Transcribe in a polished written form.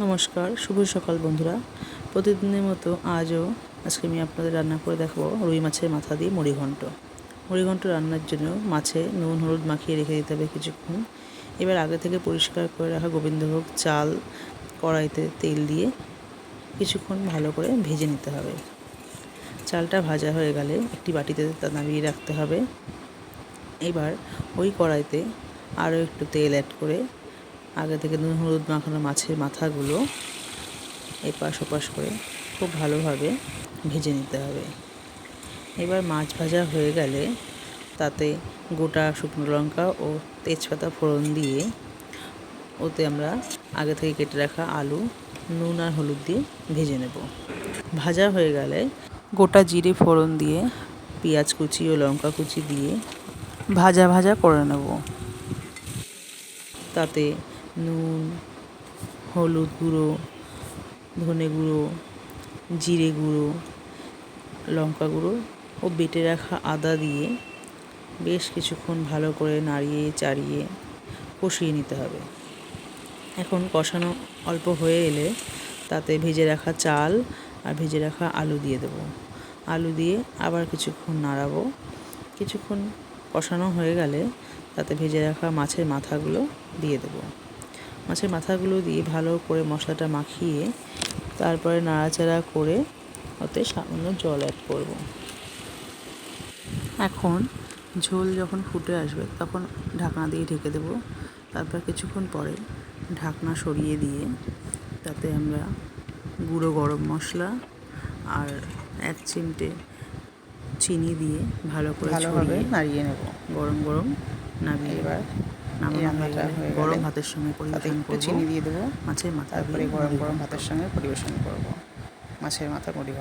নমস্কার, শুভ সকাল বন্ধুরা। প্রতিদিনের মতো আজকে আমি আপনাদের রান্না করে দেখাবো রুই মাছের মাথা দিয়ে মুড়িঘণ্ট। মুড়িঘণ্ট রান্নার জন্য মাছে নুন হলুদ মাখিয়ে রেখে দিতে হবে কিছুক্ষণ। এবার আগে থেকে পরিষ্কার করে রাখা গোবিন্দভোগ চাল কড়াইতে তেল দিয়ে কিছুক্ষণ ভালো করে ভেজে নিতে হবে। চালটা ভাজা হয়ে গেলে একটি বাটিতে তা নামিয়ে রাখতে হবে। এবার ওই কড়াইতে আরও একটু তেল অ্যাড করে আগে থেকে নুন হলুদ মাখানো মাছের মাথাগুলো এপাশ ওপাশ করে খুব ভালোভাবে ভেজে নিতে হবে। এবার মাছ ভাজা হয়ে গেলে তাতে গোটা শুকনো লঙ্কা ও তেজপাতা ফোড়ন দিয়ে ওতে আমরা আগে থেকে কেটে রাখা আলু নুন আর হলুদ দিয়ে ভেজে নেব। ভাজা হয়ে গেলে গোটা জিরে ফোড়ন দিয়ে পেঁয়াজ কুচি ও লঙ্কা কুচি দিয়ে ভাজা ভাজা করে নেব। তাতে নুন হলুদ গুঁড়ো ধনে গুঁড়ো জিরে গুঁড়ো লঙ্কা গুঁড়ো ও বেটে রাখা আদা দিয়ে বেশ কিছুক্ষণ ভালো করে নাড়িয়ে চাড়িয়ে কষিয়ে নিতে হবে। এখন কষানো অল্প হয়ে এলে তাতে ভেজে রাখা চাল আর ভেজে রাখা আলু দিয়ে দেবো। আলু দিয়ে আবার কিছুক্ষণ নাড়াবো। কিছুক্ষণ কষানো হয়ে গেলে তাতে ভেজে রাখা মাছের মাথাগুলো দিয়ে দেবো। মাছের মাথাগুলো দিয়ে ভালো করে মশলাটা মাখিয়ে তারপরে নাড়াচাড়া করে ওতে সামান্য জল অ্যাড করব। এখন ঝোল যখন ফুটে আসবে তখন ঢাকনা দিয়ে ঢেকে দেবো। তারপর কিছুক্ষণ পরে ঢাকনা সরিয়ে দিয়ে তাতে আমরা গুঁড়ো গরম মশলা আর 1 চিমটে চিনি দিয়ে ভালো করে ছড়িয়ে নাড়িয়ে নেব। গরম গরম নামিয়ে এবার গরম ভাতের সঙ্গে পরিবেশন করব। চিনি দিয়ে দেবো মাছের মাথা, তারপরে গরম গরম ভাতের সঙ্গে পরিবেশন করব মাছের মাথা মুড়ি।